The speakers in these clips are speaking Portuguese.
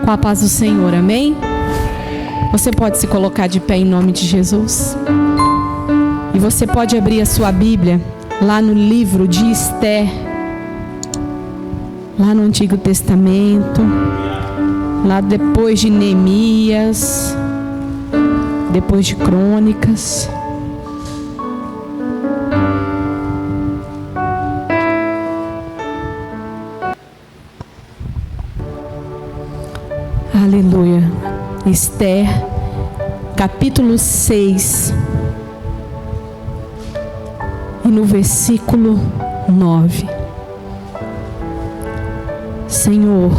Com a paz do Senhor, amém? Você pode se colocar de pé em nome de Jesus. E você pode abrir a sua Bíblia lá no livro de Esther, lá no Antigo Testamento, lá depois de Neemias, depois de Crônicas. Aleluia. Esther, capítulo 6, e no versículo 9. Senhor,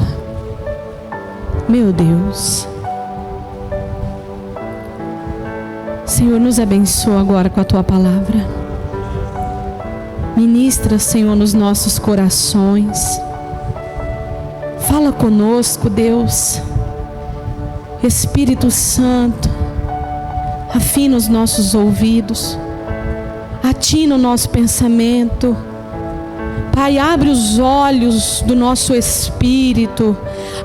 meu Deus, Senhor, nos abençoa agora com a Tua palavra. Ministra, Senhor, nos nossos corações. Fala conosco, Deus. Espírito Santo, afina os nossos ouvidos, atina o nosso pensamento. Pai, abre os olhos do nosso espírito,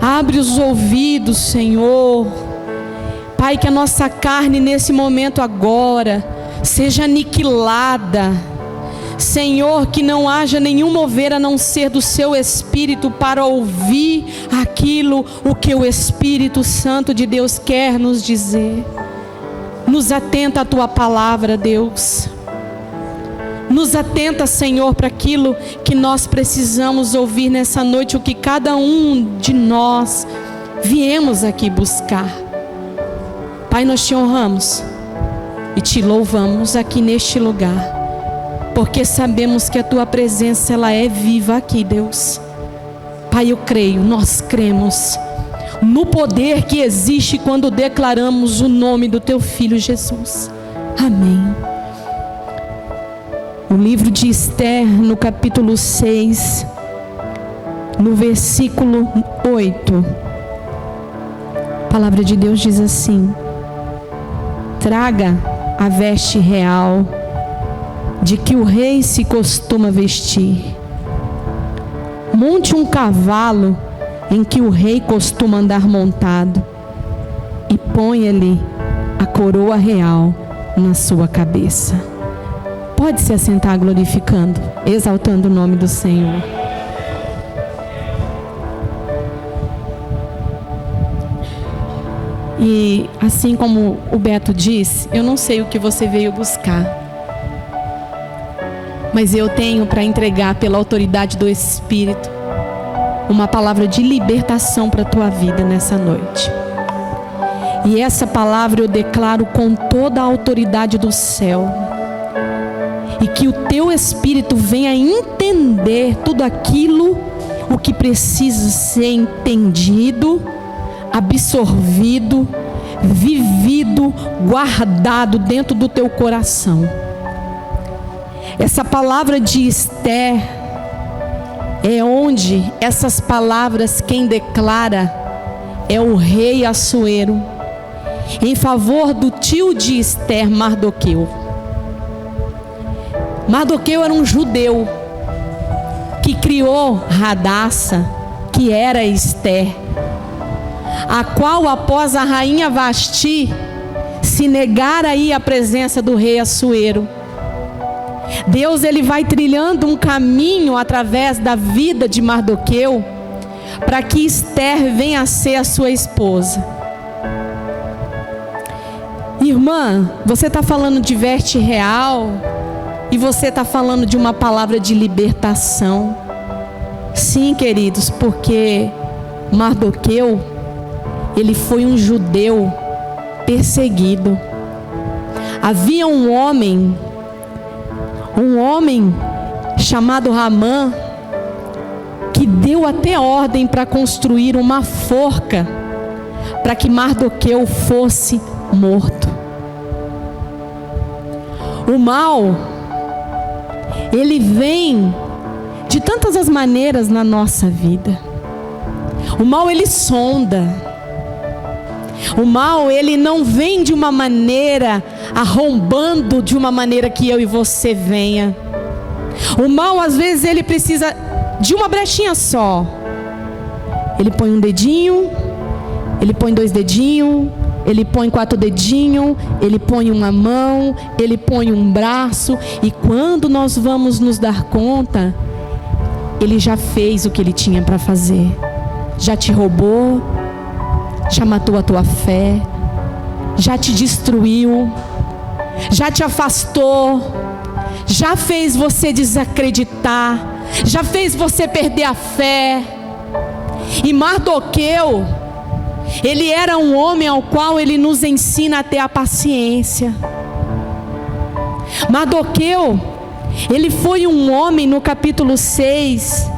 abre os ouvidos, Senhor. Pai, que a nossa carne nesse momento agora seja aniquilada. Senhor, que não haja nenhum mover a não ser do seu Espírito para ouvir aquilo o que o Espírito Santo de Deus quer nos dizer. Nos atenta a Tua palavra, Deus. Nos atenta, Senhor, para aquilo que nós precisamos ouvir nessa noite, o que cada um de nós viemos aqui buscar. Pai, nós Te honramos e Te louvamos aqui neste lugar, porque sabemos que a Tua presença, ela é viva aqui, Deus. Pai, eu creio, nós cremos no poder que existe quando declaramos o nome do Teu Filho Jesus. Amém. O livro de Esther, no capítulo 6, no versículo 8, a palavra de Deus diz assim: traga a veste real de que o rei se costuma vestir. Monte um cavalo em que o rei costuma andar montado e ponha-lhe a coroa real na sua cabeça. Pode se assentar glorificando, exaltando o nome do Senhor. E assim como o Beto disse, eu não sei o que você veio buscar, mas eu tenho para entregar pela autoridade do Espírito uma palavra de libertação para a tua vida nessa noite. E essa palavra eu declaro com toda a autoridade do céu. E que o teu Espírito venha entender tudo aquilo o que precisa ser entendido, absorvido, vivido, guardado dentro do teu coração. Essa palavra de Esther é onde essas palavras quem declara é o rei Assuero, em favor do tio de Esther, Mardoqueu. Mardoqueu era um judeu que criou Radassa, que era Esther, a qual após a rainha Vasti se negar a ir à presença do rei Assuero, Deus ele vai trilhando um caminho através da vida de Mardoqueu para que Esther venha a ser a sua esposa. Irmã, você está falando de veste real e você está falando de uma palavra de libertação. Sim, queridos, porque Mardoqueu, ele foi um judeu perseguido. Havia um homem chamado Ramã, que deu até ordem para construir uma forca para que Mardoqueu fosse morto. O mal, ele vem de tantas as maneiras na nossa vida. O mal, ele sonda. O mal, ele não vem de uma maneira arrombando de uma maneira que eu e você venha. O mal, às vezes, ele precisa de uma brechinha só. Ele põe um dedinho Ele põe 2 dedinhos, ele põe 4 dedinhos, ele põe uma mão, ele põe um braço, e quando nós vamos nos dar conta, ele já fez o que ele tinha para fazer. Já te roubou, já matou a tua fé, já te destruiu, já te afastou, já fez você desacreditar, já fez você perder a fé. E Mardoqueu, ele era um homem ao qual ele nos ensina a ter a paciência. Mardoqueu, ele foi um homem, no capítulo 6,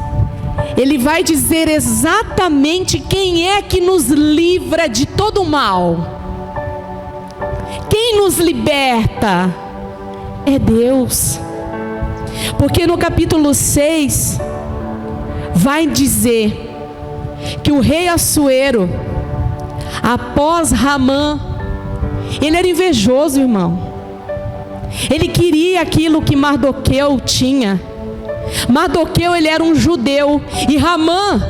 ele vai dizer exatamente quem é que nos livra de todo o mal. Quem nos liberta é Deus. Porque no capítulo 6 vai dizer que o rei Assuero, após Ramã, ele era invejoso, irmão. Ele queria aquilo que Mardoqueu tinha. Mardoqueu, ele era um judeu, e Ramã,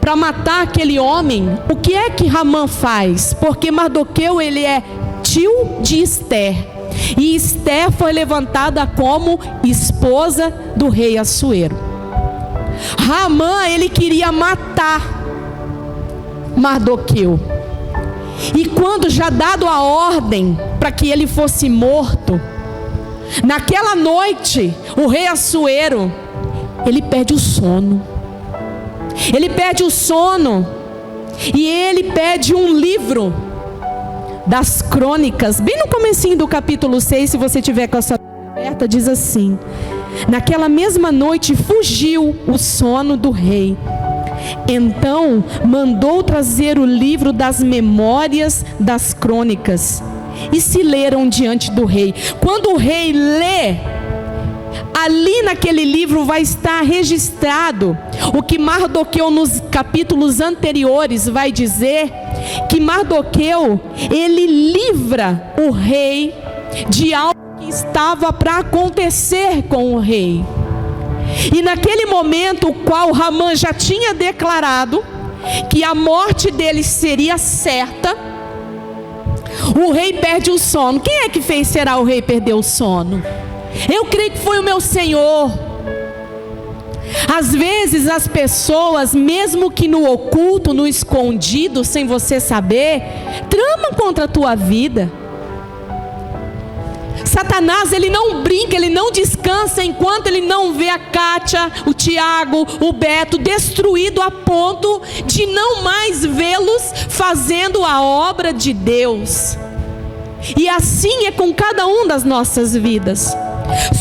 para matar aquele homem, o que é que Ramã faz? Porque Mardoqueu, ele é tio de Ester, e Ester foi levantada como esposa do rei Assuero. Ramã, ele queria matar Mardoqueu, e quando já dado a ordem para que ele fosse morto, naquela noite, o rei Assuero, ele perde o sono. Ele perde o sono, e ele pede um livro das crônicas. Bem no comecinho do capítulo 6, se você tiver com a sua Bíblia aberta, diz assim: naquela mesma noite fugiu o sono do rei. Então mandou trazer o livro das memórias das crônicas, e se leram diante do rei. Quando o rei lê, ali naquele livro vai estar registrado o que Mardoqueu nos capítulos anteriores vai dizer, que Mardoqueu, ele livra o rei de algo que estava para acontecer com o rei. E naquele momento, o qual Ramã já tinha declarado que a morte dele seria certa, o rei perde o sono. Quem é que fez será o rei perder o sono? Eu creio que foi o meu Senhor. Às vezes as pessoas, mesmo que no oculto, no escondido, sem você saber, tramam contra a tua vida. Satanás, ele não brinca, ele não descansa enquanto ele não vê a Kátia, o Tiago, o Beto destruído a ponto de não mais vê-los fazendo a obra de Deus. E assim é com cada um das nossas vidas.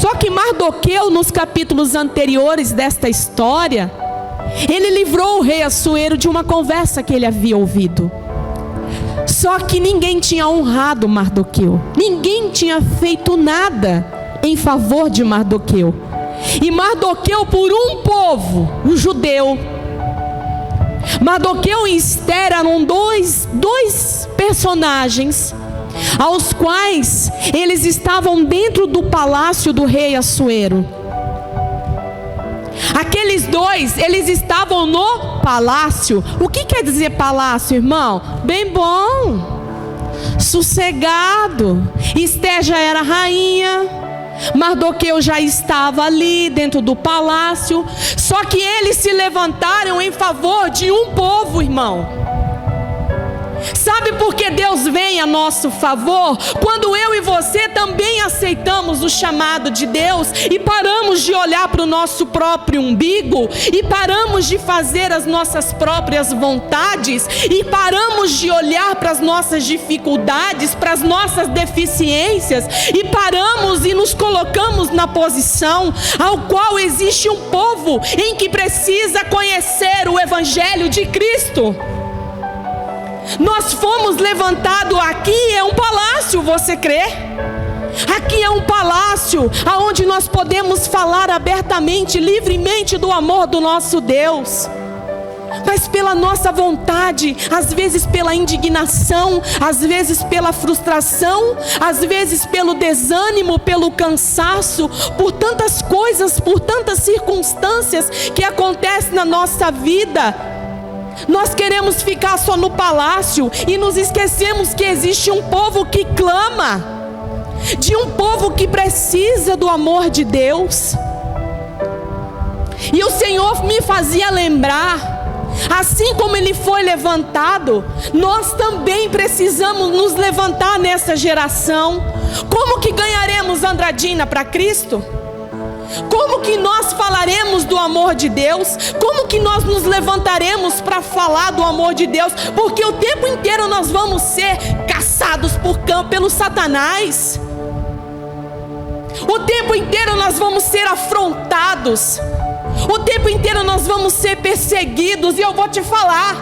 Só que Mardoqueu, nos capítulos anteriores desta história, ele livrou o rei Assuero de uma conversa que ele havia ouvido. Só que ninguém tinha honrado Mardoqueu, ninguém tinha feito nada em favor de Mardoqueu. E Mardoqueu, por um povo, o judeu, Mardoqueu e Ester eram dois personagens, aos quais eles estavam dentro do palácio do rei Assuero. Aqueles dois, eles estavam no palácio. O que quer dizer palácio, irmão? Bem bom, sossegado. Ester já era rainha, Mardoqueu já estava ali dentro do palácio. Só que eles se levantaram em favor de um povo, irmão. Sabe por que Deus vem a nosso favor? Quando eu e você também aceitamos o chamado de Deus e paramos de olhar para o nosso próprio umbigo, e paramos de fazer as nossas próprias vontades, e paramos de olhar para as nossas dificuldades, para as nossas deficiências, e paramos e nos colocamos na posição ao qual existe um povo em que precisa conhecer o Evangelho de Cristo. Nós fomos levantados aqui, é um palácio, você crê? Aqui é um palácio onde nós podemos falar abertamente, livremente do amor do nosso Deus. Mas pela nossa vontade, às vezes pela indignação, às vezes pela frustração, às vezes pelo desânimo, pelo cansaço, por tantas coisas, por tantas circunstâncias que acontecem na nossa vida, Nós queremos ficar só no palácio e nos esquecemos que existe um povo que clama, de um povo que precisa do amor de Deus. E o Senhor me fazia lembrar, assim como Ele foi levantado, nós também precisamos nos levantar nessa geração. Como que ganharemos Andradina para Cristo? Como que nós falaremos do amor de Deus? Como que nós nos levantaremos para falar do amor de Deus? Porque o tempo inteiro nós vamos ser caçados pelo Satanás. O tempo inteiro nós vamos ser afrontados. O tempo inteiro nós vamos ser perseguidos. E eu vou te falar,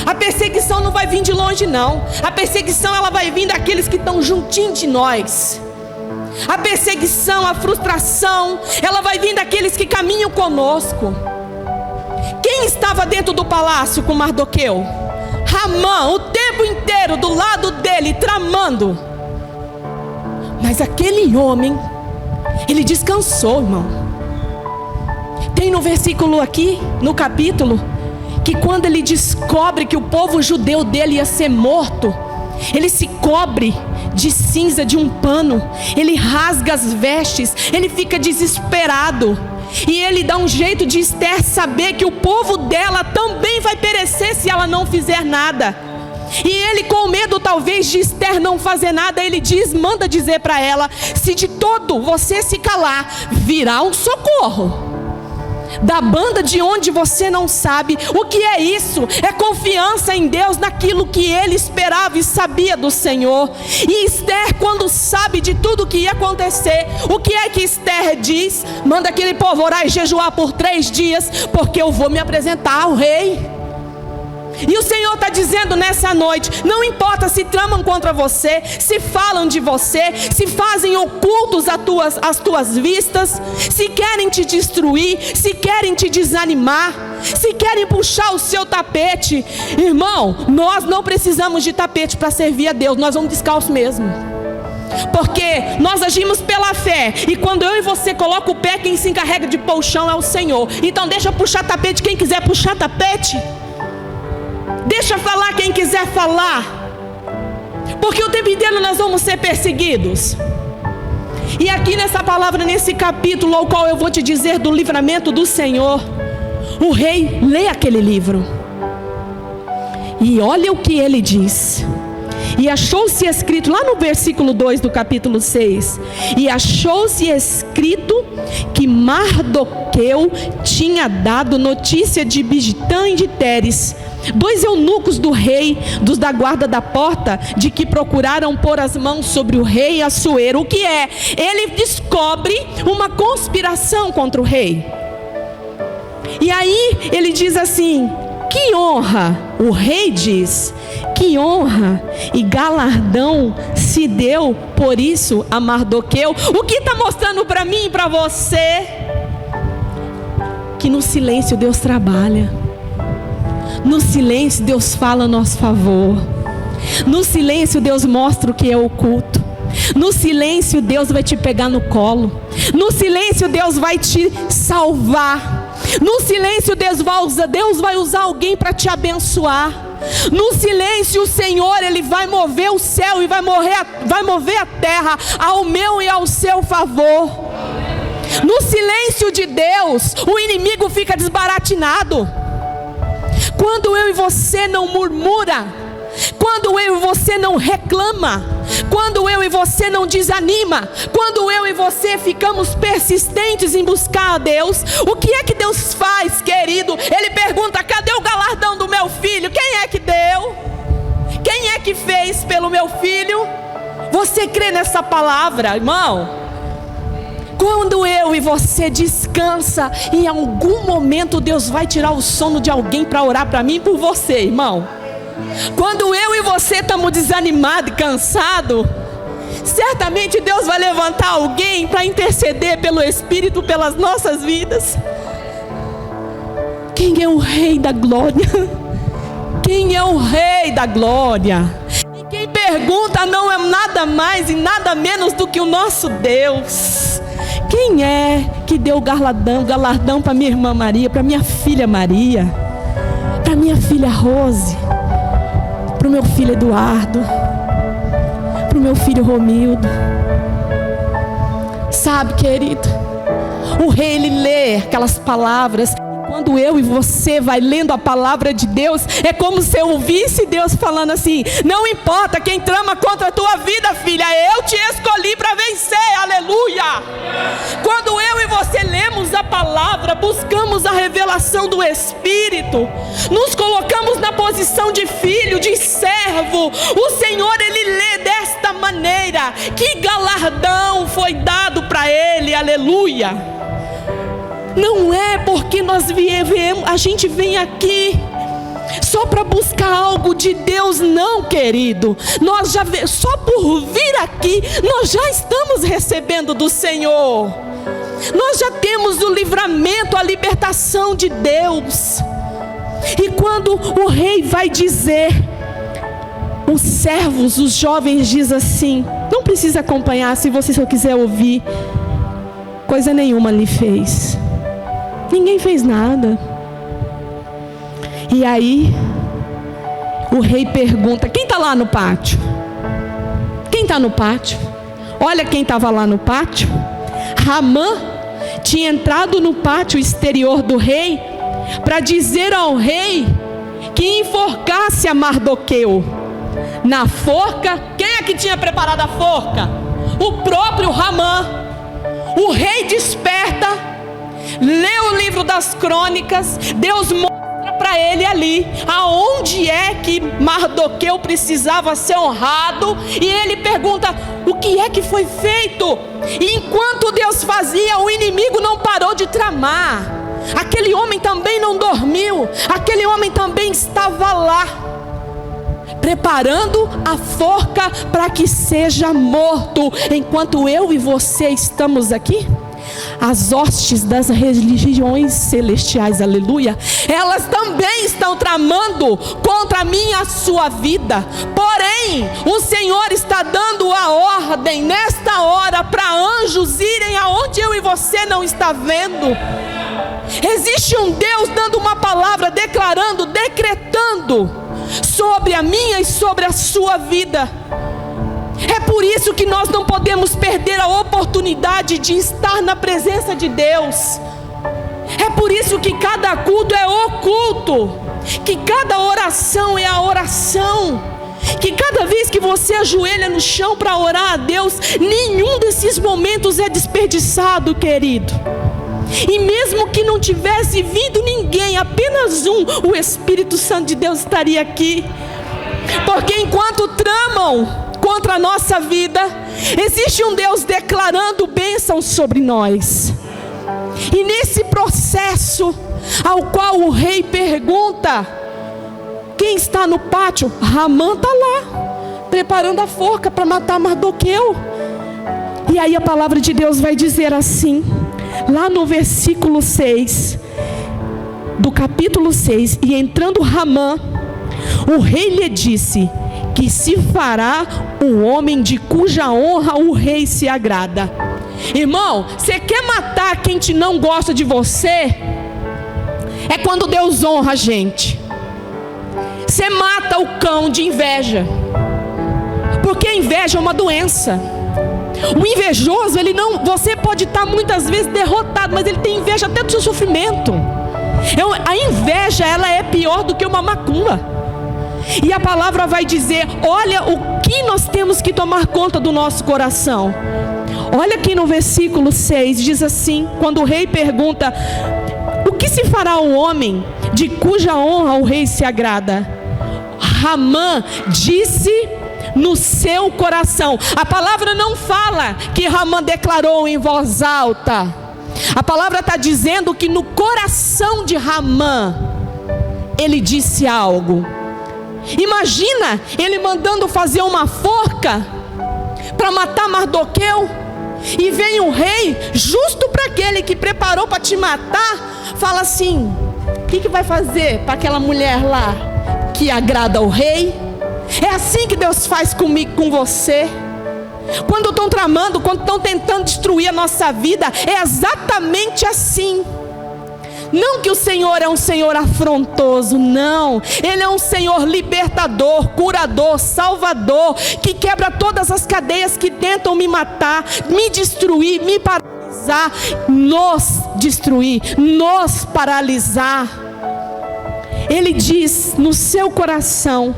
a perseguição não vai vir de longe não. A perseguição ela vai vir daqueles que estão juntinho de nós. A perseguição, a frustração, ela vai vir daqueles que caminham conosco. Quem estava dentro do palácio com Mardoqueu? Amã, o tempo inteiro do lado dele, tramando. Mas aquele homem, ele descansou, irmão. Tem no versículo aqui, no capítulo, que quando ele descobre que o povo judeu dele ia ser morto, ele se cobre de cinza, de um pano, ele rasga as vestes, ele fica desesperado. E ele dá um jeito de Esther saber que o povo dela também vai perecer se ela não fizer nada. E ele, com medo talvez de Esther não fazer nada, ele manda dizer para ela: se de todo você se calar, virá um socorro da banda de onde você não sabe. O que é isso? É confiança em Deus, naquilo que ele esperava e sabia do Senhor. E Esther, quando sabe de tudo que ia acontecer, o que é que Esther diz? Manda aquele povo orar e jejuar por 3 dias, porque eu vou me apresentar ao rei. E o Senhor está dizendo nessa noite: não importa se tramam contra você, se falam de você, se fazem ocultos às tuas vistas, se querem te destruir, se querem te desanimar, se querem puxar o seu tapete. Irmão, nós não precisamos de tapete para servir a Deus, nós vamos descalço mesmo. Porque nós agimos pela fé, e quando eu e você coloca o pé, quem se encarrega de pôr o chão é o Senhor. Então deixa puxar tapete quem quiser puxar tapete. Deixa falar quem quiser falar. Porque o tempo inteiro nós vamos ser perseguidos. E aqui nessa palavra, nesse capítulo ao qual eu vou te dizer do livramento do Senhor, o rei lê aquele livro e olha o que ele diz. E achou-se escrito, lá no versículo 2 do capítulo 6, e achou-se escrito que Mardoqueu tinha dado notícia de Bigitã e de Teres, 2 eunucos do rei, dos da guarda da porta, de que procuraram pôr as mãos sobre o rei Assuero. O que é? Ele descobre uma conspiração contra o rei. E aí ele diz assim: que honra, o rei diz, que honra e galardão se deu por isso a Mardoqueu. O que está mostrando para mim e para você? Que no silêncio Deus trabalha. No silêncio Deus fala a nosso favor. No silêncio Deus mostra o que é oculto. No silêncio Deus vai te pegar no colo. No silêncio Deus vai te salvar. No silêncio Deus vai usar alguém para te abençoar. No silêncio o Senhor, Ele vai mover o céu e vai mover a terra ao meu e ao seu favor. No silêncio de Deus o inimigo fica desbaratinado. Quando eu e você não murmura, quando eu e você não reclama, quando eu e você não desanima, quando eu e você ficamos persistentes em buscar a Deus, o que é que Deus faz, querido? Ele pergunta: cadê o galardão do meu filho? Quem é que deu? Quem é que fez pelo meu filho? Você crê nessa palavra, irmão? Quando eu e você descansa, em algum momento Deus vai tirar o sono de alguém para orar para mim e por você, irmão. Quando eu e você estamos desanimados e cansados, certamente Deus vai levantar alguém para interceder pelo Espírito, pelas nossas vidas. Quem é o Rei da Glória? Quem é o Rei da Glória? E quem pergunta não é nada mais e nada menos do que o nosso Deus. Quem é que deu o galardão para minha irmã Maria, para minha filha Maria, para para minha filha Rose, para o meu filho Eduardo, para o meu filho Romildo. Sabe, querido, o rei, ele lê aquelas palavras. Quando eu e você vai lendo a palavra de Deus, é como se eu ouvisse Deus falando assim: não importa quem trama contra a tua vida, filha, eu te escolhi para vencer, aleluia. Quando eu e você lemos a palavra, buscamos a revelação do Espírito, nos colocamos na posição de filho, de servo, o Senhor, ele lê desta maneira: que galardão foi dado para ele, aleluia. Não é porque a gente vem aqui só para buscar algo de Deus, não, querido. Só por vir aqui, nós já estamos recebendo do Senhor. Nós já temos o livramento, a libertação de Deus. E quando o rei vai dizer, os servos, os jovens diz assim, não precisa acompanhar, se você só quiser ouvir: coisa nenhuma lhe fez. Ninguém fez nada. E aí o rei pergunta: quem está lá no pátio? Quem está no pátio? Olha quem estava lá no pátio. Ramã tinha entrado no pátio exterior do rei para dizer ao rei que enforcasse a Mardoqueu. Na forca, quem é que tinha preparado a forca? O próprio Ramã. O rei desperta, lê o livro das crônicas, Deus mostra para ele ali aonde é que Mardoqueu precisava ser honrado, e ele pergunta: o que é que foi feito? E enquanto Deus fazia, o inimigo não parou de tramar. Aquele homem também não dormiu, aquele homem também estava lá, preparando a forca para que seja morto. Enquanto eu e você estamos aqui, as hostes das religiões celestiais, aleluia, elas também estão tramando contra a minha e a sua vida. Porém, o Senhor está dando a ordem nesta hora para anjos irem aonde eu e você não está vendo. Existe um Deus dando uma palavra, declarando, decretando sobre a minha e sobre a sua vida. É por isso que nós não podemos perder a oportunidade de estar na presença de Deus. É por isso que cada culto é o culto, que cada oração é a oração, que cada vez que você ajoelha no chão para orar a Deus, nenhum desses momentos é desperdiçado, querido. E mesmo que não tivesse vindo ninguém, apenas o Espírito Santo de Deus estaria aqui. Porque enquanto tramam contra a nossa vida, existe um Deus declarando bênçãos sobre nós. E nesse processo ao qual o rei pergunta: quem está no pátio? Ramã está lá, preparando a forca para matar Mardoqueu. E aí a palavra de Deus vai dizer assim, lá no versículo 6 do capítulo 6: e entrando Ramã, o rei lhe disse que se fará um homem de cuja honra o rei se agrada. Irmão, você quer matar quem te não gosta de você? É quando Deus honra a gente. Você mata o cão de inveja, porque a inveja é uma doença. O invejoso, ele não, você pode estar muitas vezes derrotado, mas ele tem inveja até do seu sofrimento. A inveja, ela é pior do que uma macumba. E a palavra vai dizer: olha o que nós temos que tomar conta do nosso coração. Olha aqui no versículo 6, diz assim, quando o rei pergunta: o que se fará um homem de cuja honra o rei se agrada? Ramã disse no seu coração. A palavra não fala que Ramã declarou em voz alta. A palavra está dizendo que no coração de Ramã ele disse algo. Imagina ele mandando fazer uma forca para matar Mardoqueu, e vem o rei, justo para aquele que preparou para te matar, fala assim: o que vai fazer para aquela mulher lá que agrada ao rei? É assim que Deus faz comigo, com você. Quando estão tramando, quando estão tentando destruir a nossa vida, é exatamente assim. Não que o Senhor é um Senhor afrontoso, não. Ele é um Senhor libertador, curador, salvador, que quebra todas as cadeias que tentam me matar, me destruir, me paralisar, nos destruir, nos paralisar. Ele diz no seu coração: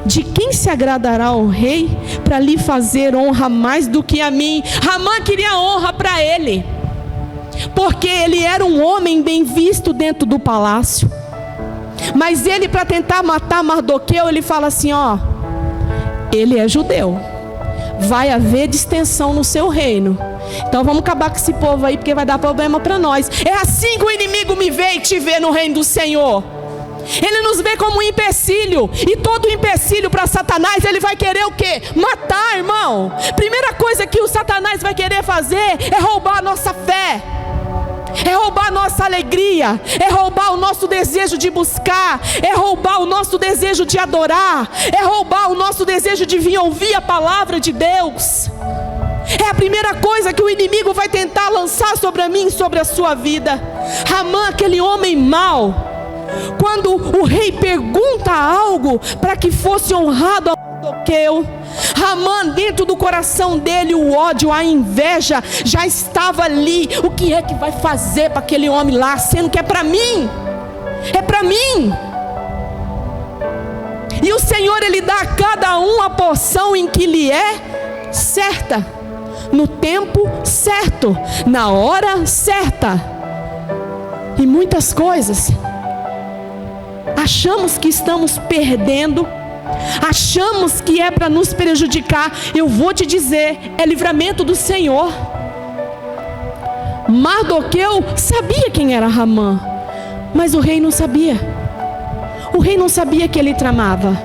de quem se agradará o rei para lhe fazer honra mais do que a mim? Ramã queria honra para ele, porque ele era um homem bem visto dentro do palácio. Mas ele, para tentar matar Mardoqueu, ele fala assim: ó, ele é judeu, vai haver distensão no seu reino, então vamos acabar com esse povo aí, porque vai dar problema para nós. É assim que o inimigo me vê e te vê no reino do Senhor. Ele nos vê como um empecilho, e todo empecilho para Satanás, ele vai querer o quê? Matar, irmão. Primeira coisa que o Satanás vai querer fazer é roubar a nossa fé, é roubar a nossa alegria, é roubar o nosso desejo de buscar, é roubar o nosso desejo de adorar, é roubar o nosso desejo de vir ouvir a palavra de Deus. É a primeira coisa que o inimigo vai tentar lançar sobre a mim e sobre a sua vida. Ramã, aquele homem mau, quando o rei pergunta algo para que fosse honrado a Mardoqueu, Ramã, dentro do coração dele, o ódio, a inveja já estava ali. O que é que vai fazer para aquele homem lá, sendo que é para mim? É para mim. E o Senhor, ele dá a cada um a porção em que lhe é certa, no tempo certo, na hora certa. E muitas coisas achamos que estamos perdendo, achamos que é para nos prejudicar. Eu vou te dizer, é livramento do Senhor. Mardoqueu sabia quem era Ramã, mas o rei não sabia. O rei não sabia que ele tramava.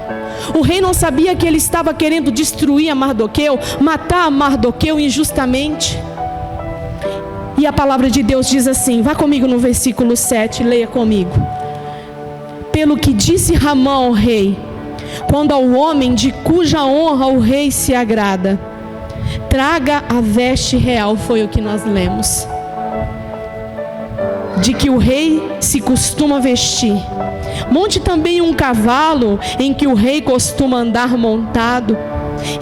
O rei não sabia que ele estava querendo destruir a Mardoqueu, matar a Mardoqueu injustamente. E a palavra de Deus diz assim, vá comigo no versículo 7, leia comigo. Pelo que disse Ramã ao rei, quando ao homem de cuja honra o rei se agrada, traga a veste real, foi o que nós lemos, de que o rei se costuma vestir. Monte também um cavalo em que o rei costuma andar montado,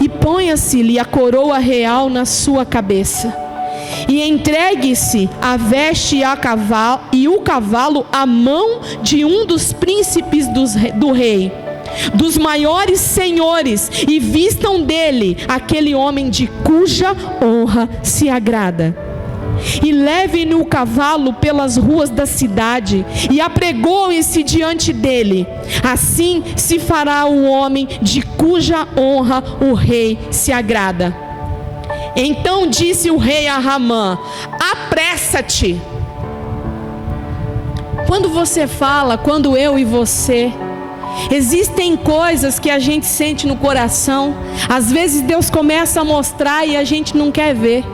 e ponha-se-lhe a coroa real na sua cabeça. E entregue-se a veste e o cavalo à mão de um dos príncipes do rei, dos maiores senhores, e vistam dele aquele homem de cuja honra se agrada. E levem-no o cavalo pelas ruas da cidade, e apregoem-se diante dele. Assim se fará o homem de cuja honra o rei se agrada. Então disse o rei a Ramã: apressa-te. Quando você fala, quando eu e você, existem coisas que a gente sente no coração. Às vezes Deus começa a mostrar e a gente não quer ver.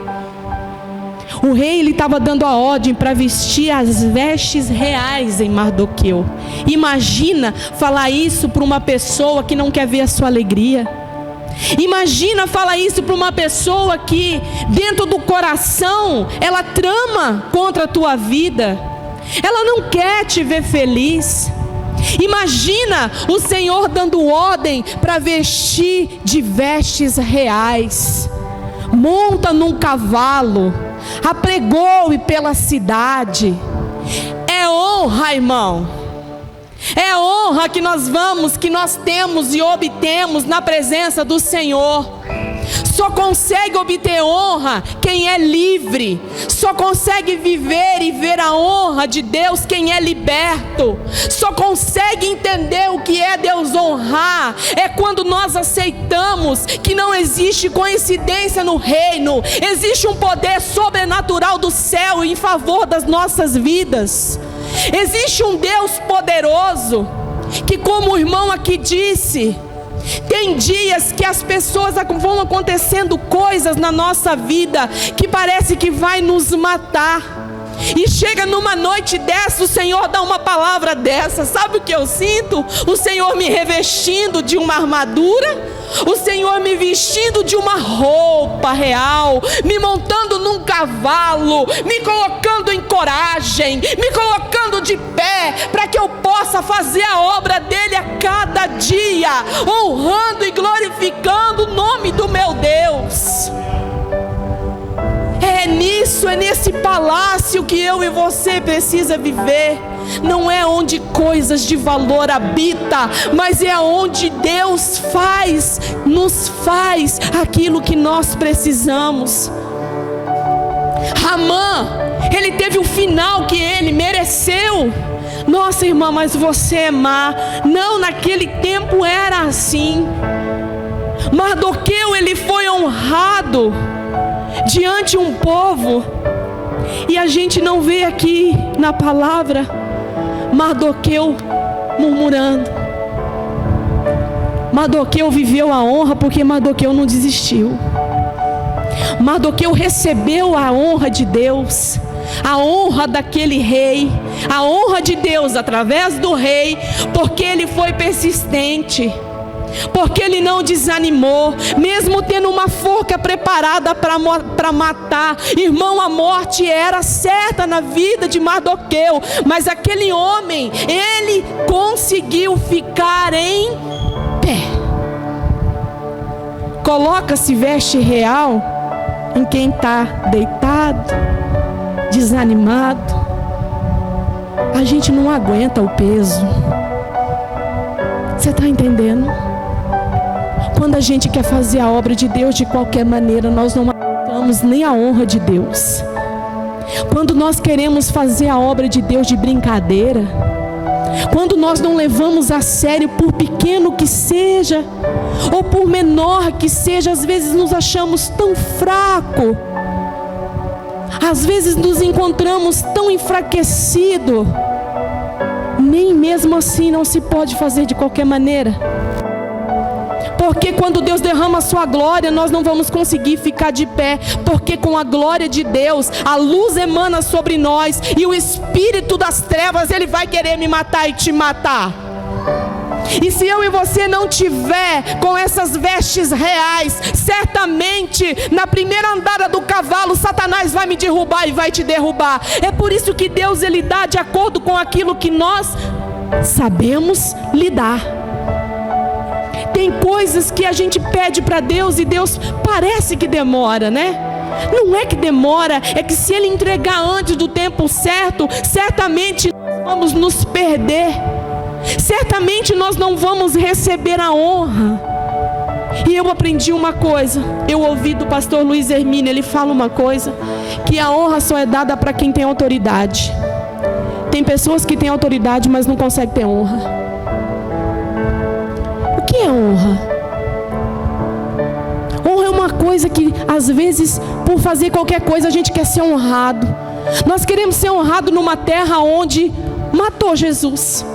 O rei, ele estava dando a ordem para vestir as vestes reais em Mardoqueu. Imagina falar isso para uma pessoa que não quer ver a sua alegria. Imagina falar isso para uma pessoa que dentro do coração ela trama contra a tua vida, ela não quer te ver feliz. Imagina o Senhor dando ordem para vestir de vestes reais. Monta num cavalo, apregoe pela cidade. É honra, irmão. É honra que nós temos e obtemos na presença do Senhor. Só consegue obter honra quem é livre. Só consegue viver e ver a honra de Deus quem é liberto. Só consegue entender o que é Deus honrar é quando nós aceitamos que não existe coincidência no reino. Existe um poder sobrenatural do céu em favor das nossas vidas. Existe um Deus poderoso que, como o irmão aqui disse, tem dias que as pessoas vão acontecendo coisas na nossa vida que parece que vai nos matar. E chega numa noite dessa, o Senhor dá uma palavra dessa. Sabe o que eu sinto? O Senhor me revestindo de uma armadura, o Senhor me vestindo de uma roupa real, me montando num cavalo, me colocando em coragem, me colocando de pé, para que eu possa fazer a obra dele a cada dia, honrando e glorificando o nome do meu Deus. É nisso, é nesse palácio que eu e você precisa viver. Não é onde coisas de valor habitam, mas é onde Deus nos faz aquilo que nós precisamos. Ramã, ele teve o final que ele mereceu. Nossa, irmã, mas você é má. Não, naquele tempo era assim. Mardoqueu, ele foi honrado diante de um povo, e a gente não vê aqui na palavra Mardoqueu murmurando. Mardoqueu viveu a honra porque Mardoqueu não desistiu. Mardoqueu recebeu a honra de Deus, a honra daquele rei, a honra de Deus através do rei, porque ele foi persistente, porque ele não desanimou, mesmo tendo uma forca preparada para matar. Irmão, a morte era certa na vida de Mardoqueu, mas aquele homem, ele conseguiu ficar em pé. Coloca-se veste real em quem está deitado, desanimado. A gente não aguenta o peso. Você está entendendo? Quando a gente quer fazer a obra de Deus de qualquer maneira, nós não aguentamos nem a honra de Deus. Quando nós queremos fazer a obra de Deus de brincadeira, quando nós não levamos a sério, por pequeno que seja, ou por menor que seja, às vezes nos achamos tão fracos, às vezes nos encontramos tão enfraquecidos. Nem mesmo assim não se pode fazer de qualquer maneira. Porque quando Deus derrama a sua glória, nós não vamos conseguir ficar de pé. Porque com a glória de Deus, a luz emana sobre nós, e o espírito das trevas, ele vai querer me matar e te matar. E se eu e você não tiver com essas vestes reais, certamente na primeira andada do cavalo, Satanás vai me derrubar e vai te derrubar. É por isso que Deus, ele dá de acordo com aquilo que nós sabemos lidar. Tem coisas que a gente pede para Deus e Deus parece que demora, né? Não é que demora, é que se Ele entregar antes do tempo certo, certamente nós vamos nos perder. Certamente nós não vamos receber a honra. E eu aprendi uma coisa, eu ouvi do pastor Luiz Hermínio, ele fala uma coisa, que a honra só é dada para quem tem autoridade. Tem pessoas que têm autoridade, mas não conseguem ter honra. O que é honra? Honra é uma coisa que às vezes, por fazer qualquer coisa, a gente quer ser honrado. Nós queremos ser honrados numa terra onde matou Jesus.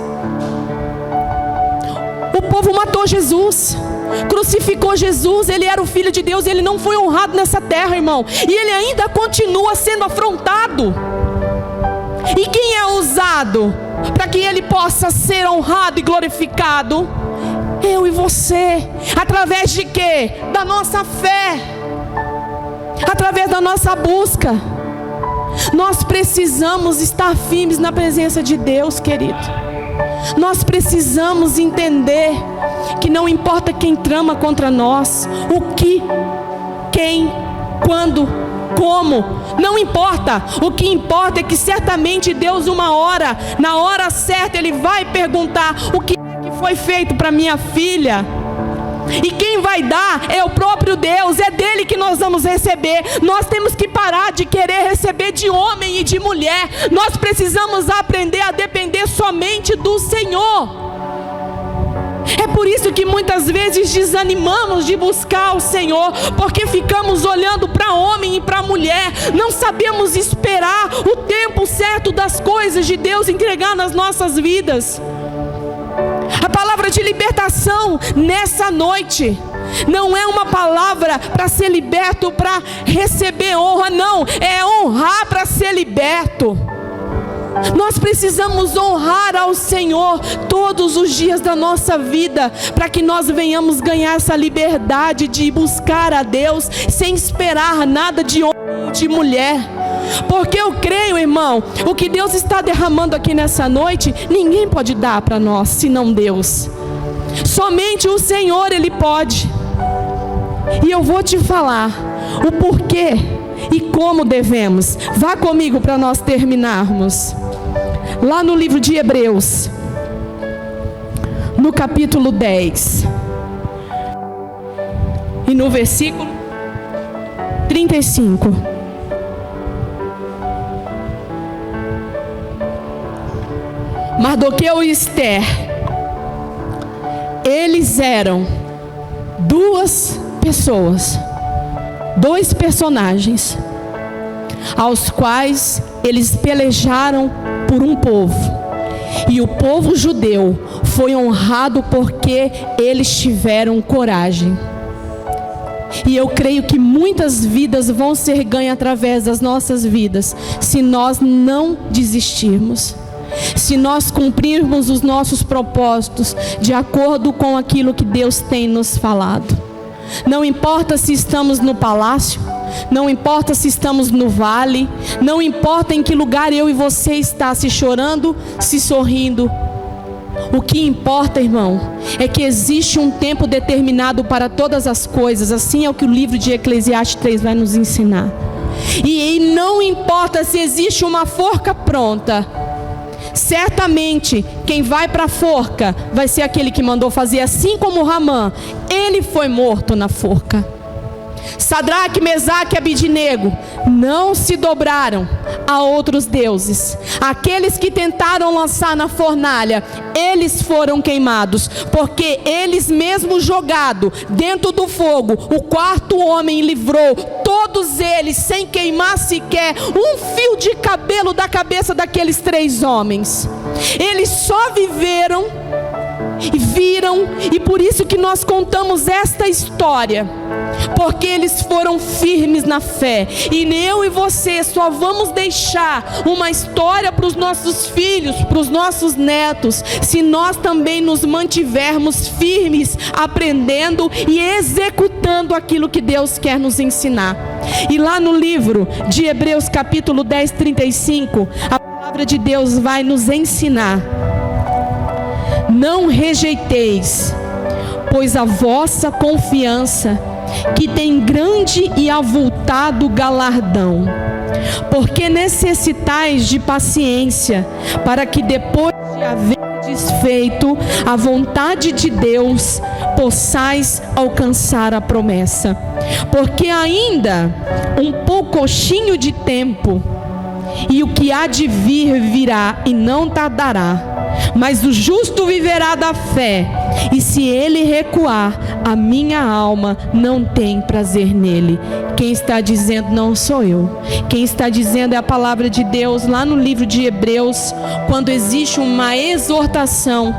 O povo matou Jesus, crucificou Jesus. Ele era o Filho de Deus, ele não foi honrado nessa terra, irmão. E ele ainda continua sendo afrontado. E quem é usado para que ele possa ser honrado e glorificado? Eu e você. Através de quê? Da nossa fé, através da nossa busca. Nós precisamos estar firmes na presença de Deus, querido. Nós precisamos entender que não importa quem trama contra nós, o que, quem, quando, como, não importa. O que importa é que certamente Deus, uma hora, na hora certa, Ele vai perguntar: o que foi feito para minha filha? E quem vai dar é o próprio Deus, é dele que nós vamos receber. Nós temos que parar de querer receber de homem e de mulher. Nós precisamos aprender a depender somente do Senhor. É por isso que muitas vezes desanimamos de buscar o Senhor, porque ficamos olhando para homem e para mulher, não sabemos esperar o tempo certo das coisas de Deus entregar nas nossas vidas. A palavra de libertação nessa noite Não é uma palavra para ser liberto, para receber honra, não. É honrar para ser liberto. Nós precisamos honrar ao Senhor todos os dias da nossa vida, para que nós venhamos ganhar essa liberdade de buscar a Deus sem esperar nada de homem e de mulher. Porque eu creio, irmão, o que Deus está derramando aqui nessa noite, ninguém pode dar para nós, senão Deus. Somente o Senhor, Ele pode. E eu vou te falar o porquê e como devemos. Vá comigo para nós terminarmos. Lá no livro de Hebreus, no capítulo 10, e no versículo 35. Mardoqueu e Esther, eles eram duas pessoas, dois personagens, aos quais eles pelejaram por um povo. E o povo judeu foi honrado porque eles tiveram coragem. E eu creio que muitas vidas vão ser ganhas através das nossas vidas, se nós não desistirmos. Se nós cumprirmos os nossos propósitos de acordo com aquilo que Deus tem nos falado. Não importa se estamos no palácio, não importa se estamos no vale, não importa em que lugar eu e você está, se chorando, se sorrindo. O que importa, irmão, é que existe um tempo determinado para todas as coisas. Assim é o que o livro de Eclesiastes 3 vai nos ensinar. E não importa se existe uma forca pronta. Certamente quem vai para a forca vai ser aquele que mandou fazer, assim como Ramã. Ele foi morto na forca. Sadraque, Mesaque e Abidnego não se dobraram a outros deuses. Aqueles que tentaram lançar na fornalha, eles foram queimados, porque eles mesmos jogados dentro do fogo, o quarto homem livrou todos eles sem queimar sequer um fio de cabelo da cabeça daqueles 3 homens. Eles só viveram e viram, e por isso que nós contamos esta história, porque eles foram firmes na fé. E eu e você só vamos deixar uma história para os nossos filhos, para os nossos netos, se nós também nos mantivermos firmes, aprendendo e executando aquilo que Deus quer nos ensinar. E lá no livro de Hebreus capítulo 10, 35, a palavra de Deus vai nos ensinar: não rejeiteis, pois a vossa confiança, que tem grande e avultado galardão, porque necessitais de paciência, para que depois de haverdes feito a vontade de Deus, possais alcançar a promessa. Porque ainda um poucochinho de tempo, e o que há de vir virá e não tardará. Mas o justo viverá da fé, e se ele recuar, a minha alma não tem prazer nele. Quem está dizendo não sou eu. Quem está dizendo é a palavra de Deus lá no livro de Hebreus, quando existe uma exortação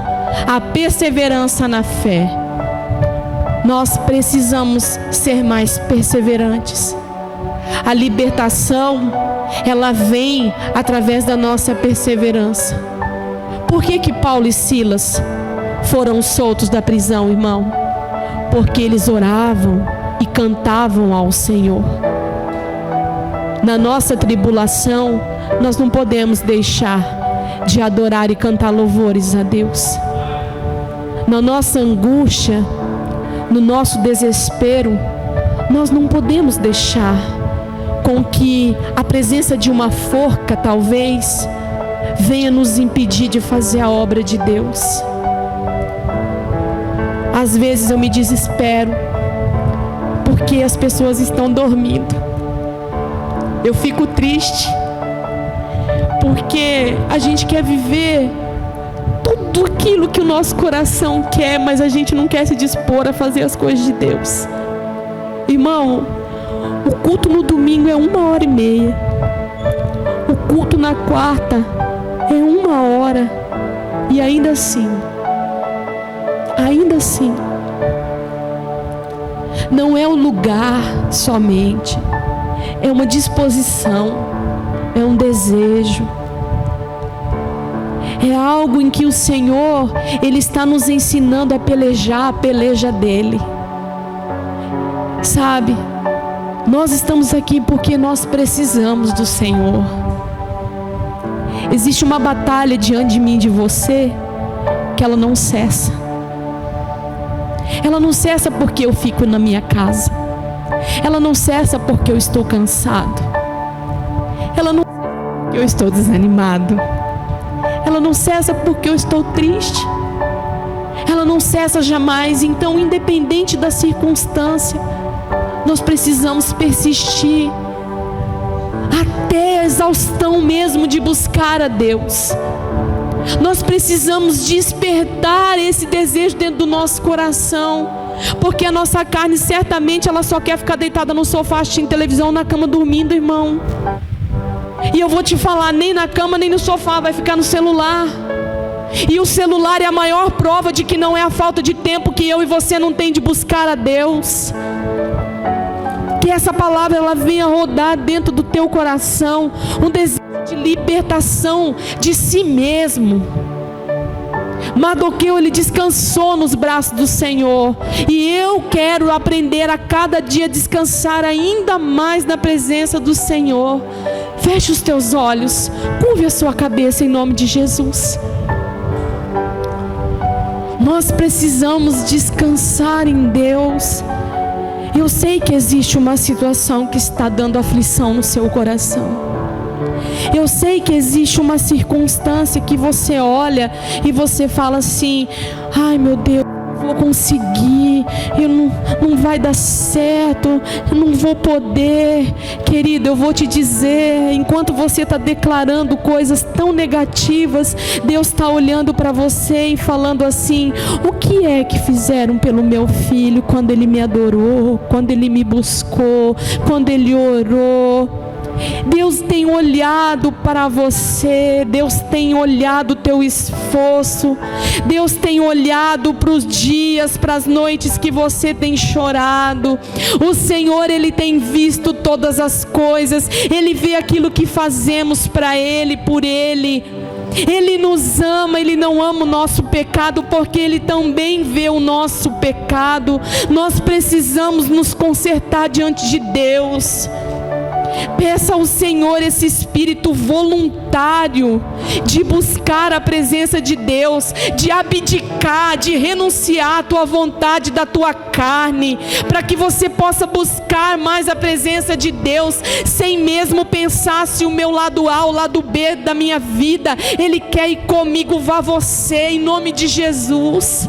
à perseverança na fé. Nós precisamos ser mais perseverantes. A libertação, ela vem através da nossa perseverança. Por que Paulo e Silas foram soltos da prisão, irmão? Porque eles oravam e cantavam ao Senhor. Na nossa tribulação, nós não podemos deixar de adorar e cantar louvores a Deus. Na nossa angústia, no nosso desespero, nós não podemos deixar com que a presença de uma forca, talvez, venha nos impedir de fazer a obra de Deus. Às vezes eu me desespero porque as pessoas estão dormindo. Eu fico triste porque a gente quer viver tudo aquilo que o nosso coração quer, mas a gente não quer se dispor a fazer as coisas de Deus. Irmão, o culto no domingo é 1h30. O culto na quarta é 1 hora. E ainda assim, lugar somente, é uma disposição, é um desejo, é algo em que o Senhor, Ele está nos ensinando a pelejar a peleja dEle. Sabe, nós estamos aqui porque nós precisamos do Senhor. Existe uma batalha diante de mim e de você, que ela não cessa. Ela não cessa porque eu fico na minha casa. Ela não cessa porque eu estou cansado. Ela não cessa porque eu estou desanimado. Ela não cessa porque eu estou triste. Ela não cessa jamais. Então, independente da circunstância, nós precisamos persistir até a exaustão mesmo de buscar a Deus. Nós precisamos despertar esse desejo dentro do nosso coração, porque a nossa carne certamente ela só quer ficar deitada no sofá assistindo televisão, na cama dormindo, irmão. E eu vou te falar, nem na cama nem no sofá, vai ficar no celular. E o celular é a maior prova de que não é a falta de tempo que eu e você não tem de buscar a Deus. Que essa palavra ela venha rodar dentro do teu coração, um desejo de libertação de si mesmo. Mardoqueu, ele descansou nos braços do Senhor, e eu quero aprender a cada dia descansar ainda mais na presença do Senhor. Feche os teus olhos, curve a sua cabeça em nome de Jesus. Nós precisamos descansar em Deus. Eu sei que existe uma situação que está dando aflição no seu coração. Eu sei que existe uma circunstância que você olha e você fala assim: ai meu Deus, eu não vou conseguir, não vai dar certo, eu não vou poder. Querido, eu vou te dizer, enquanto você está declarando coisas tão negativas, Deus está olhando para você e falando assim: o que é que fizeram pelo meu filho quando ele me adorou, quando ele me buscou, quando ele orou? Deus tem olhado para você, Deus tem olhado o teu esforço, Deus tem olhado para os dias, para as noites que você tem chorado. O Senhor, Ele tem visto todas as coisas, Ele vê aquilo que fazemos para Ele, por Ele. Ele nos ama, Ele não ama o nosso pecado, porque Ele também vê o nosso pecado. Nós precisamos nos consertar diante de Deus. Peça ao Senhor esse espírito voluntário de buscar a presença de Deus, de abdicar, de renunciar à tua vontade, da tua carne, para que você possa buscar mais a presença de Deus, sem mesmo pensar se o meu lado A, o lado B da minha vida, Ele quer ir comigo. Vá você, em nome de Jesus.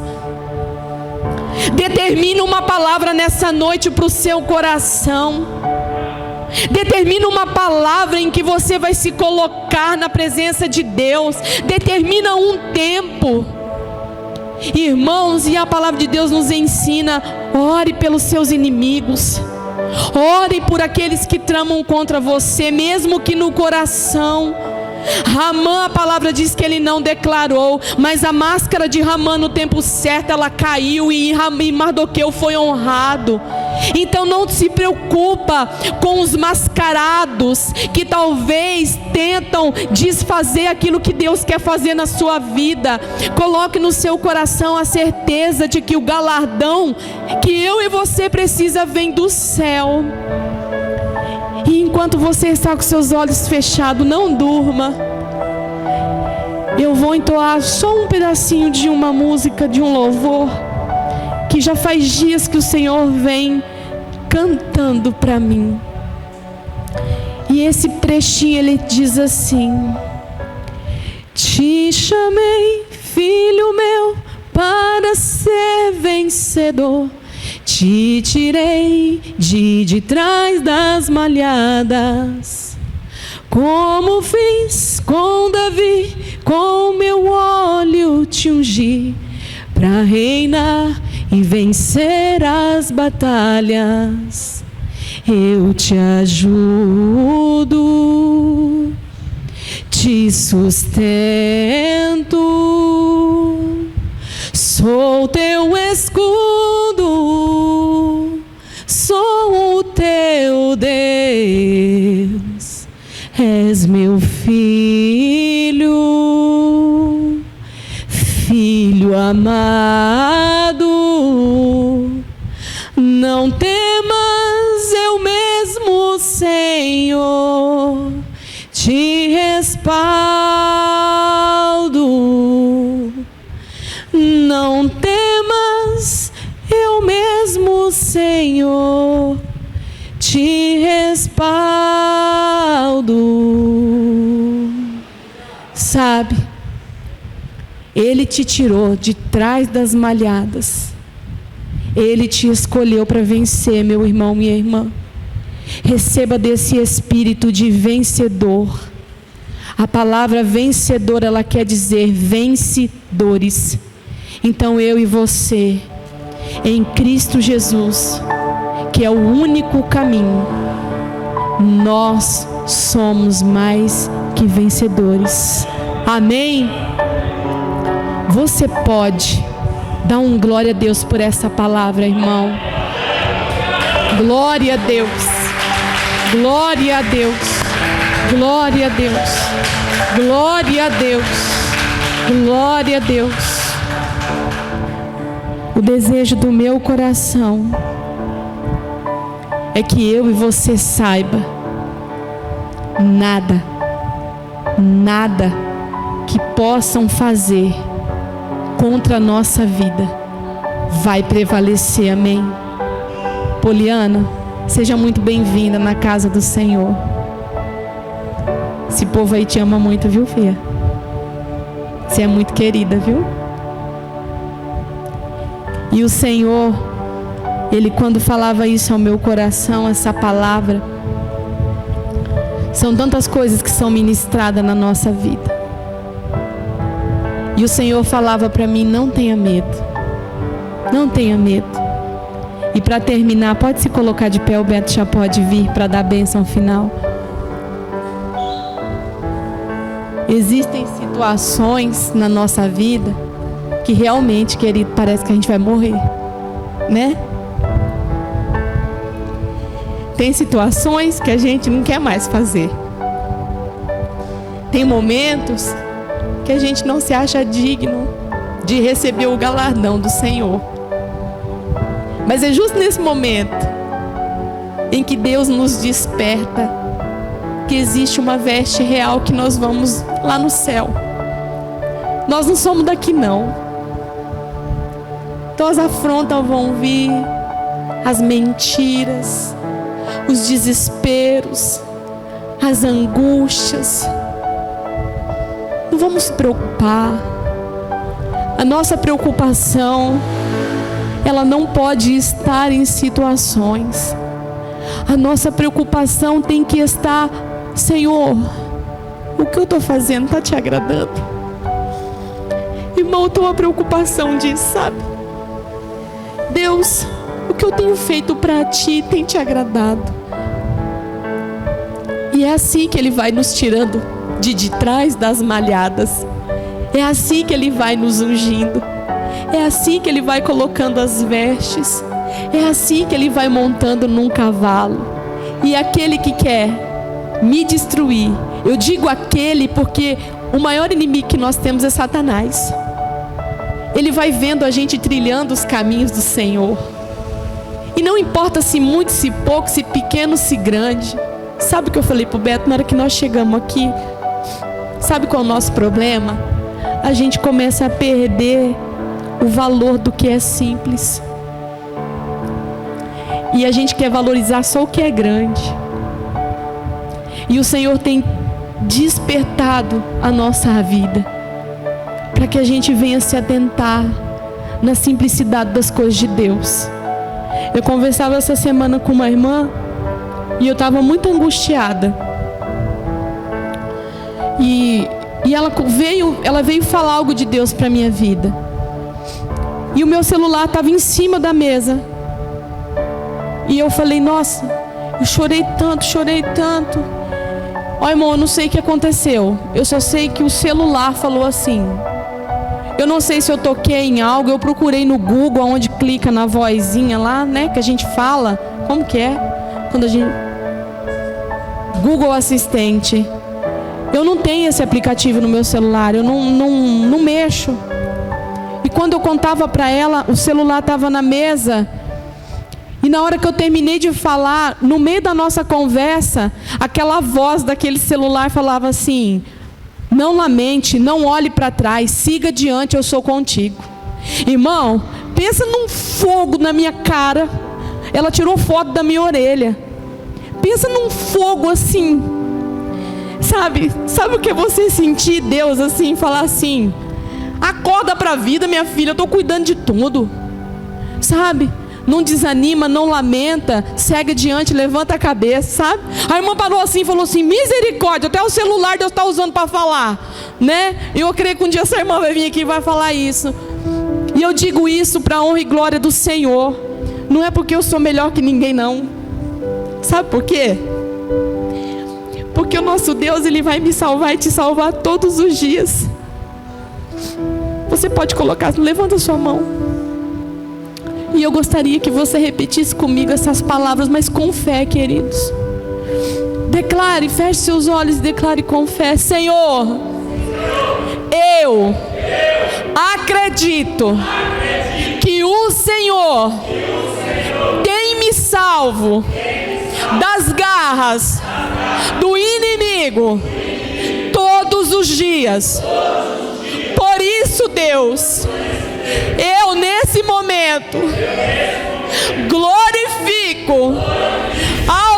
Determine uma palavra nessa noite para o seu coração. Determina uma palavra em que você vai se colocar na presença de Deus. Determina um tempo. Irmãos, e a palavra de Deus nos ensina: ore pelos seus inimigos. Ore por aqueles que tramam contra você, mesmo que no coração. Ramã, a palavra diz que ele não declarou, mas a máscara de Ramã no tempo certo ela caiu, e Mardoqueu foi honrado. Então não se preocupa com os mascarados que talvez tentam desfazer aquilo que Deus quer fazer na sua vida. Coloque no seu coração a certeza de que o galardão que eu e você precisa vem do céu. E enquanto você está com seus olhos fechados, não durma. Eu vou entoar só um pedacinho de uma música, de um louvor, que já faz dias que o Senhor vem cantando para mim. E esse trechinho ele diz assim: te chamei, filho meu, para ser vencedor. Te tirei de trás das malhadas, como fiz com Davi, com meu óleo te ungi, para reinar e vencer as batalhas. Eu te ajudo, te sustento, sou teu escudo, sou amado. Não temas, eu mesmo, Senhor, te respaldo. Não temas, eu mesmo, Senhor, te respaldo. Sabe, Ele te tirou de trás das malhadas. Ele te escolheu para vencer, meu irmão, minha irmã. Receba desse espírito de vencedor. A palavra vencedor, ela quer dizer vencedores. Então eu e você, em Cristo Jesus, que é o único caminho, nós somos mais que vencedores. Amém? Você pode dar um glória a Deus por essa palavra, irmão. Glória a Deus. Glória a Deus. Glória a Deus. Glória a Deus. Glória a Deus. O desejo do meu coração é que eu e você saiba, nada que possam fazer contra a nossa vida vai prevalecer, amém? Poliana, seja muito bem-vinda na casa do Senhor. Esse povo aí te ama muito, viu, filha? Você é muito querida, viu? E o Senhor, Ele quando falava isso ao meu coração, essa palavra, são tantas coisas que são ministradas na nossa vida. E o Senhor falava para mim, não tenha medo. Não tenha medo. E para terminar, pode se colocar de pé, o Beto já pode vir para dar a bênção final. Existem situações na nossa vida que realmente, querido, parece que a gente vai morrer, né? Tem situações que a gente não quer mais fazer. Tem momentos que a gente não se acha digno de receber o galardão do Senhor. Mas é justo nesse momento em que Deus nos desperta que existe uma veste real, que nós vamos lá no céu. Nós não somos daqui não. Então as afrontas vão vir, as mentiras, os desesperos, as angústias. Não vamos se preocupar. A nossa preocupação, ela não pode estar em situações. A nossa preocupação tem que estar, Senhor, o que eu estou fazendo está te agradando? Irmão, eu tenho uma preocupação disso, sabe? Deus, o que eu tenho feito para ti tem te agradado? E é assim que Ele vai nos tirando de trás das malhadas. É assim que Ele vai nos ungindo. É assim que Ele vai colocando as vestes. É assim que Ele vai montando num cavalo. E aquele que quer me destruir, eu digo aquele porque o maior inimigo que nós temos é Satanás. Ele vai vendo a gente trilhando os caminhos do Senhor. E não importa se muito, se pouco, se pequeno, se grande. Sabe o que eu falei pro Beto na hora que nós chegamos aqui? Sabe qual é o nosso problema? A gente começa a perder o valor do que é simples. E a gente quer valorizar só o que é grande. E o Senhor tem despertado a nossa vida para que a gente venha se atentar na simplicidade das coisas de Deus. Eu conversava essa semana com uma irmã e eu estava muito angustiada. E ela veio falar algo de Deus para minha vida. E o meu celular estava em cima da mesa. E eu falei, nossa, eu chorei tanto. Ó, irmão, eu não sei o que aconteceu. Eu só sei que o celular falou assim. Eu não sei se eu toquei em algo. Eu procurei no Google, onde clica na vozinha lá, né? Que a gente fala. Como que é? Quando a gente... Google Assistente. Eu não tenho esse aplicativo no meu celular. Eu não mexo. E quando eu contava para ela, o celular estava na mesa. E na hora que eu terminei de falar, no meio da nossa conversa, aquela voz daquele celular falava assim: não lamente, não olhe para trás, siga adiante, eu sou contigo. Irmão, pensa num fogo na minha cara. Ela tirou foto da minha orelha. Pensa num fogo assim. Sabe o que é você sentir Deus assim, falar assim: acorda para a vida, minha filha, eu estou cuidando de tudo. Sabe? Não desanima, não lamenta, segue adiante, levanta a cabeça, sabe? A irmã parou assim e falou assim: misericórdia, até o celular Deus está usando para falar, né? E eu creio que um dia essa irmã vai vir aqui e vai falar isso. E eu digo isso para a honra e glória do Senhor. Não é porque eu sou melhor que ninguém, não. Sabe por quê? Porque o nosso Deus, Ele vai me salvar e te salvar todos os dias. Você pode colocar, levanta a sua mão. E eu gostaria que você repetisse comigo essas palavras, mas com fé, queridos. Declare, feche seus olhos e declare com fé: Senhor, eu acredito que o Senhor tem me salvo das garras do inimigo todos os dias. Por isso, Deus, eu nesse momento glorifico ao